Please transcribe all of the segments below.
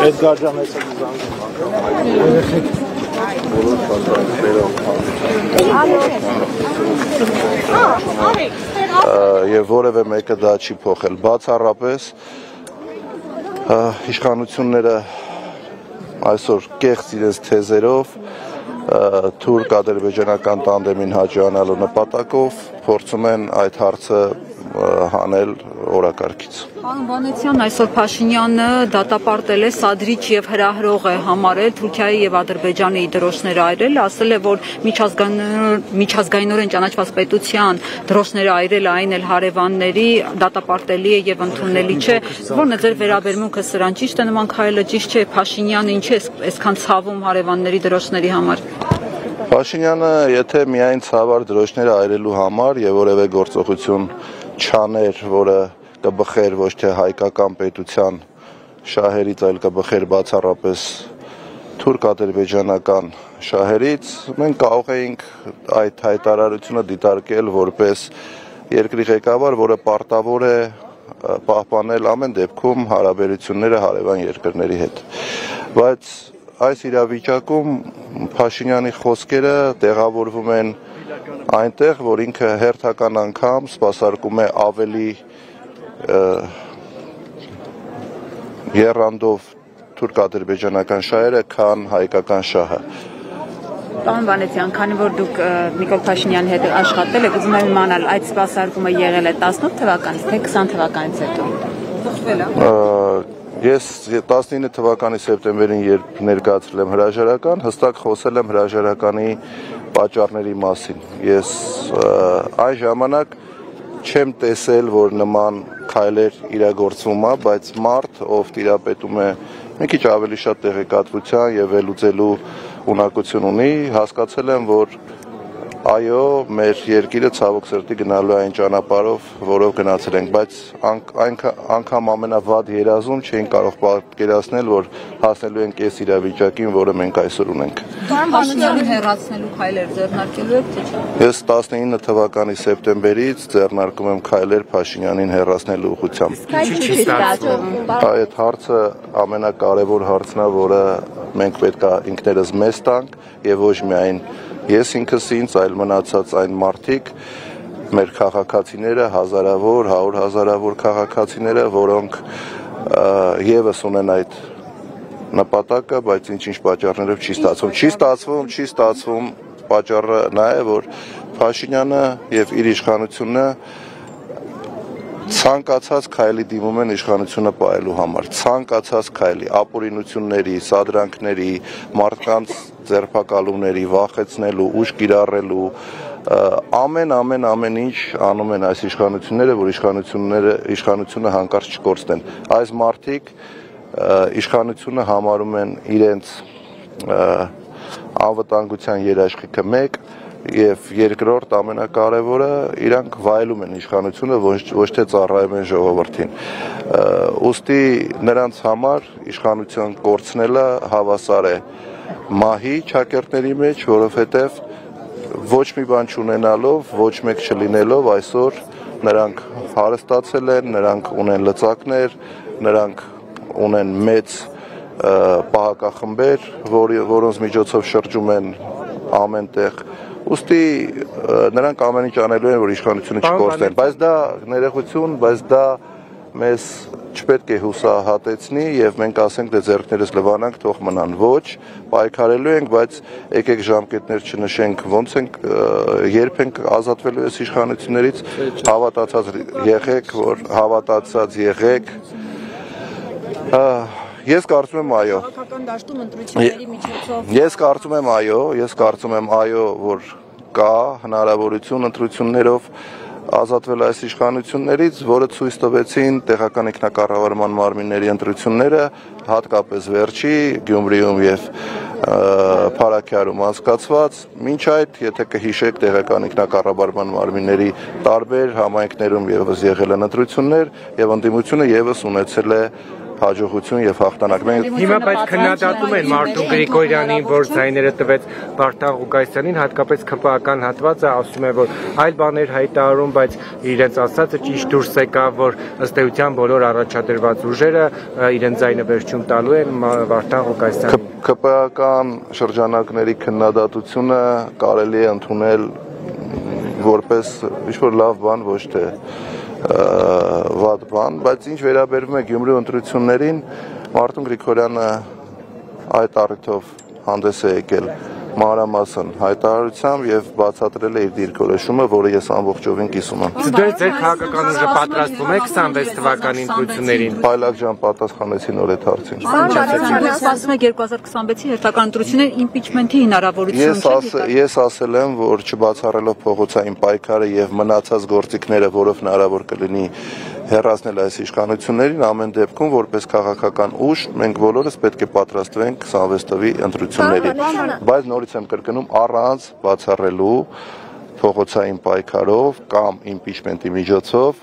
Էդգար ջան, ես Եվ որևէ մեկը դա չի փոխել, բացառապես իշխանությունները այսօր կեղծ իրենց թեզերով թուրք-ադրբեջանական տանդեմին հաջողանալու նպատակով փորձում են այդ հարցը հանել օրակարգից։ Պարոն Վանեցյան, այսօր Փաշինյանը դատապարտել է, սադրիչ եւ հրահրող է համարել Թուրքիայի եւ Ադրբեջանի դրոշները այրել, ասել է, որ միջազգայինորեն ճանաչված պետության դրոշները այրելը այն էլ հարևանների դատապարտելի է եւ ընդունելի չէ։ Որն է ձեր վերաբերմունքը սրան, ճիշտ է նման քայլը, ճիշտ չէ, Փաշինյանը ինչ է այսքան ցավում հարևանների դրոշների համար։ Փաշինյանը, եթե միայն ցավար դրոշները այրելու համար եւ որևէ գործողություն չաներ, որը կբխեր ոչ թե հայկական պետության շահերից, այլ կբխեր բացառապես թուրք-ադրբեջանական շահերից, մենք կարող էինք այդ հայտարարությունը դիտարկել որպես երկրի ղեկավար, որը պարտավոր է պահպանել ամեն դեպքում հարաբերությունները հարևան երկրների հետ։ Բայց այս իրավիճակում Փաշինյանի խոսքերը տեղավորվում են այնտեղ, որ ինքը հերթական անգամ սպասարկում է ավելի եռանդով թուրք-ադրբեջանական շահերը, քան հայկական շահը։ Պարոն Վանեցյան, քանի որ դուք Նիկոլ Փաշինյանի հետ աշխատել եք, ուզում եմ իմանալ, այդ սպասարկումը եղել է 18 թվականից, թե 20 թվականից հետո։ Փոխվել է։ Ես 19 թվականի սեպտեմբերին, երբ ներկայացրել եմ հրաժարական, հստակ խոսել եմ հրաժարականի պատճառների մասին։ Ես այն ժամանակ չեմ տեսել, որ նման քայլեր իրագործվում է, բայց մարդ, ով տիրապետում է մի քիչ ավելի շատ տեղեկատվության եւ վերլուծելու ունակություն ունի, հասկացել եմ, որ այո, մեր երկիրը ցավոք սրտի գնալու է այն ճանապարհով, որով գնացել ենք, բայց անգամ ամենավատ երազում չէին կարող պատկերացնել, որ հասնելու ենք այս իրավիճակին, որը մենք այսօր ունենք։ Փաշինյանին հեռացնելու քայլեր ձեռնարկելու եք, թե չէ։ Ես 19 թվականի սեպտեմբերից ձեռնարկում եմ քայլեր Փաշինյանին հեռացնելու ուղղությամբ։ Այդ հարցը ամենակարևոր հարցն է, որը մենք պետք է ինքներս մեզ տանք եւ ոչ միայն ես ինքս ինձ, այլ մնացած այն մարդիկ, մեր քաղաքացիները, հազարավոր, 100,000-ավոր քաղաքացիները, որոնք եւս ունեն այդ նպատակը, բայց ինչ-ինչ պատճառներով չի ստացվում, պատճառը նա է, որ Փաշինյանը եւ իր իշխանությունը ցանկացած քայլի դիմում են իշխանությունը պահելու համար, ցանկացած քայլի, ապօրինությունների, սադրանքների, մարդկանց ձերբակալումների, վախեցնելու, ուժ կիրառելու, ամեն ինչ անում են այս իշխանությունները, որ իշխանությունը հանկարծ չկորցնեն։ Այս մարդիկ իշխանությունը համարում են իրենց անվտանգության երաշխիքը մեկ, եւ երկրորդ ամենակարևորը իրանք վայելում են իշխանությունը, ոչ թե ծառայում են ժողովրդին։ Ուստի նրանց համար իշխանություն կորցնելը հավասար է մահի ճակերտների մեջ, որովհետեւ ոչ մի բան չունենալով, ոչ մեկ չլինելով այսօր նրանք հարստացել են, նրանք ունեն լծակներ, նրանք ունեն մեծ պահակախմբեր, որոնց միջոցով շրջում են ամենտեղ։ Ուստի նրանք ամեն ինչ անելու են, որ իշխանությունը չկորցնեն, բայց դա ներողություն, բայց դա մեզ չպետք է հուսահատեցնի եւ մենք ասենք դե ձեռքներս լվանանք, թող մնան, ոչ, պայքարելու ենք, բայց եկեք ժամկետներ չնշենք, ոնց ենք, երբ ենք ազատվելու այս իշխանություններից, հավատացած եղեք, Ես կարծում եմ այո։ Քաղաքական դաշտում ընտրությունների միջոցով Ես կարծում եմ այո, որ կա հնարավորություն ընտրություններով ազատվել այս իշխանություններից, որը ցույց տվեցին տեղական ինքնակառավարման մարմինների ընտրությունները, հատկապես վերջի Գյումրիում եւ Փարաքյարում անցկացված, մինչ այդ, եթե կհիշեք, տեղական ինքնակառավարման մարմինների տարբեր համայնքներում եւս եղել են ընտրություններ եւ ընդդիմությունը եւս ունեցել է հաջողություն եւ հաղթանակ։ Հիմա բայց քննադատում են Մարտուն Գրիգորյանին, որ ձայները տվեց Վարդան Ղուկասյանին, հատկապես ԿՊԱ-ական հատվածը ասում է, որ այլ բաներ հայտարարում, բայց իրենց ասածը ճիշտ դուրս եկավ, որ ըստ էության բոլոր առաջադրված ուժերը իրենց ձայնը վերջում տալու են Վարդան Ղուկասյանին։ ԿՊԱ-ական շրջանակների քննադատությունը կարելի է ընդունել որպես ինչ-որ լավ բան, ոչ թե վատ բան, բայց ինչ վերաբերվում է Գյումրու ընտրություններին, Մարտուն Գրիգորյանը այդ առիթով հանդես է եկել մանրամասն հայտարարությամբ եւ բացատրել է իր դիրքորոշումը, որը ես ամբողջովին կիսում եմ։ Ձեր քաղաքական ուժը պատրաստվում է 26 թվականի ընտրություններին։ Բայլակ ջան պատասխանեցի նոր այդ հարցին։ Սպասում է 2026-ի հերթական ընտրություններ իմպիչմենթի հնարավորություն չէ։ Ես ասել եմ, որ չբացառելով փողոցային պայքարը եւ մնացած գործիքները, որով հնարավոր կլինի հեռացնել այս իշխանություններին, ամեն դեպքում որպես քաղաքական ուժ մենք բոլորս պետք է պատրաստվենք 26 թվականի ընտրություններին, բայց նորից եմ կրկնում առանց բացառելու փողոցային պայքարով կամ իմպիչմենտի միջոցով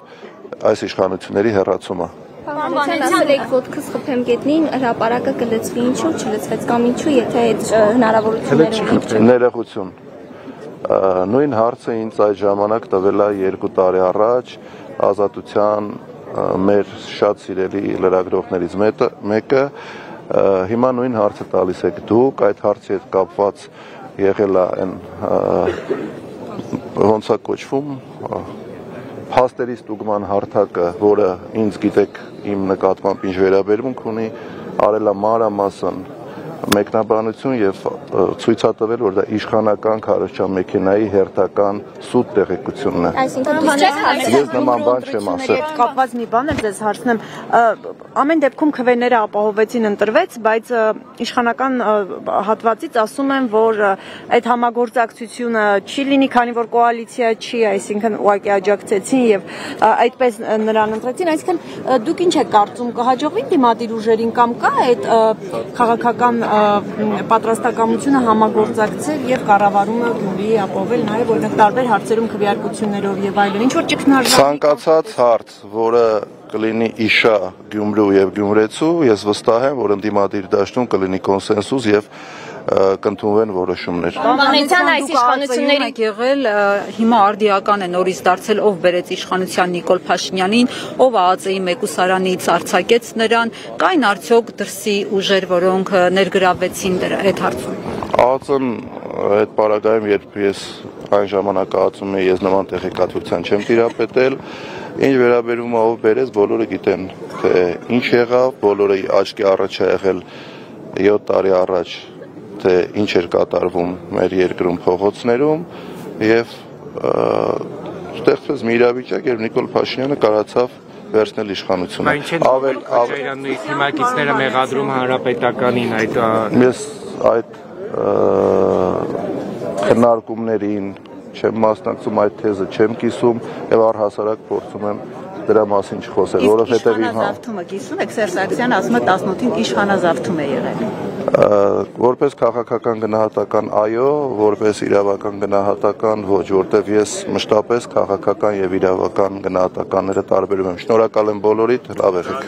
այս իշխանությունների հեռացումը։ Ասել եք ոտքս խփեմ գետնին, հրապարակը կլծվի, ինչու չլծվեց կամ ինչու, եթե այդ հնարավորությունները ներողություն։ Նույն հարցը ինձ այդ ժամանակ տվել է 2 տարի առաջ Ազատության մեր շատ սիրելի լրագրողներից մեկը, հիմա նույն հարցը տալիս եք դուք, այդ հարցի հետ կապված եղել է այն ոնց է կոչվում փաստերի ստուգման հարթակը, որը ինձ գիտեք իմ նկատմամբ ինչ վերաբերմունք ունի, արել է մանրամասն մեկնաբանություն եւ ցույցատվել, որ դա իշխանական քարոզչամեքենայի հերթական սուտ տեղեկությունն է։ Այսինքն ես նման բան չեմ ասել։ Կապված մի բան եմ ձեզ հարցնեմ, ամեն դեպքում քվեները ապահովեցին ընտրվեց, բայց իշխանական հատվածից ասում են, որ այդ համագործակցությունը չի լինի, քանի որ կոալիցիա չի, այսինքն ուղղակի աջակցեցին եւ այդպես նրան ընտրեցին, այսինքն դուք ինչ եք կարծում, կհաջողվի դիմադիր ուժերին կամ կա այդ քաղաքական պատրաստակամությունը համագործակցել եւ կառավարումը Գյումրիի ապահովել նաեւ որտեղ տարբեր հարցերում քվեարկություններով եւ այլն ինչ որ ճգնաժամ ցանկացած հարց, որը կլինի իշա Գյումրու եւ գյումրեցու, ես վստահ եմ, որ ընդդիմադիր դաշտում կլինի կոնսենսուս եւ կընդունվեն որոշումներ։ Մանեցան այս իշխանությունների եղել հիմա արդիական է նորից դարձել ով բերեց իշխանության Նիկոլ Փաշինյանին, ով ԱԱԾ-ի մեկուսարանից արձակեց նրան, կային արդյոք դրսի ուժեր, որոնք ներգրավվեցին այդ հարցում։ ԱԱԾ-ն այդ պարագայում, երբ ես այն ժամանակ ԱԱԾ-ում էի, ես նման տեղեկատվության չեմ տիրապետել, ինչ վերաբերում է ով բերեց, բոլորը գիտեն, թե ինչ եղավ, բոլորը աչքի առաջ է եղել 7 տարի առաջ թե ինչ էր կատարվում մեր երկրում փողոցներում եւ ստեղծվեց մի իրավիճակ, երբ Նիկոլ Փաշինյանը կարողացավ վերցնել իշխանությունը։ Ավել Իրանուի թիմակիցները մեղադրում հանրապետականին այդ ես այդ քննարկումներին չեմ մասնակցում, այդ թեզը չեմ կիսում եւ առհասարակ փորձում եմ դրա մասին չխոսել, որովհետեւ իշխանազավթումը կիսում եք Սերժ Սարգսյանը ասում է 18-ին իշխանազավթում է եղել։ Որպես քաղաքական գնահատական այո, որպես իրավական գնահատական ոչ, որտեվ ես մշտապես քաղաքական եւ իրավական գնահատականները տարբերում եմ։ Շնորհակալ եմ բոլորիդ, լավ եղեք։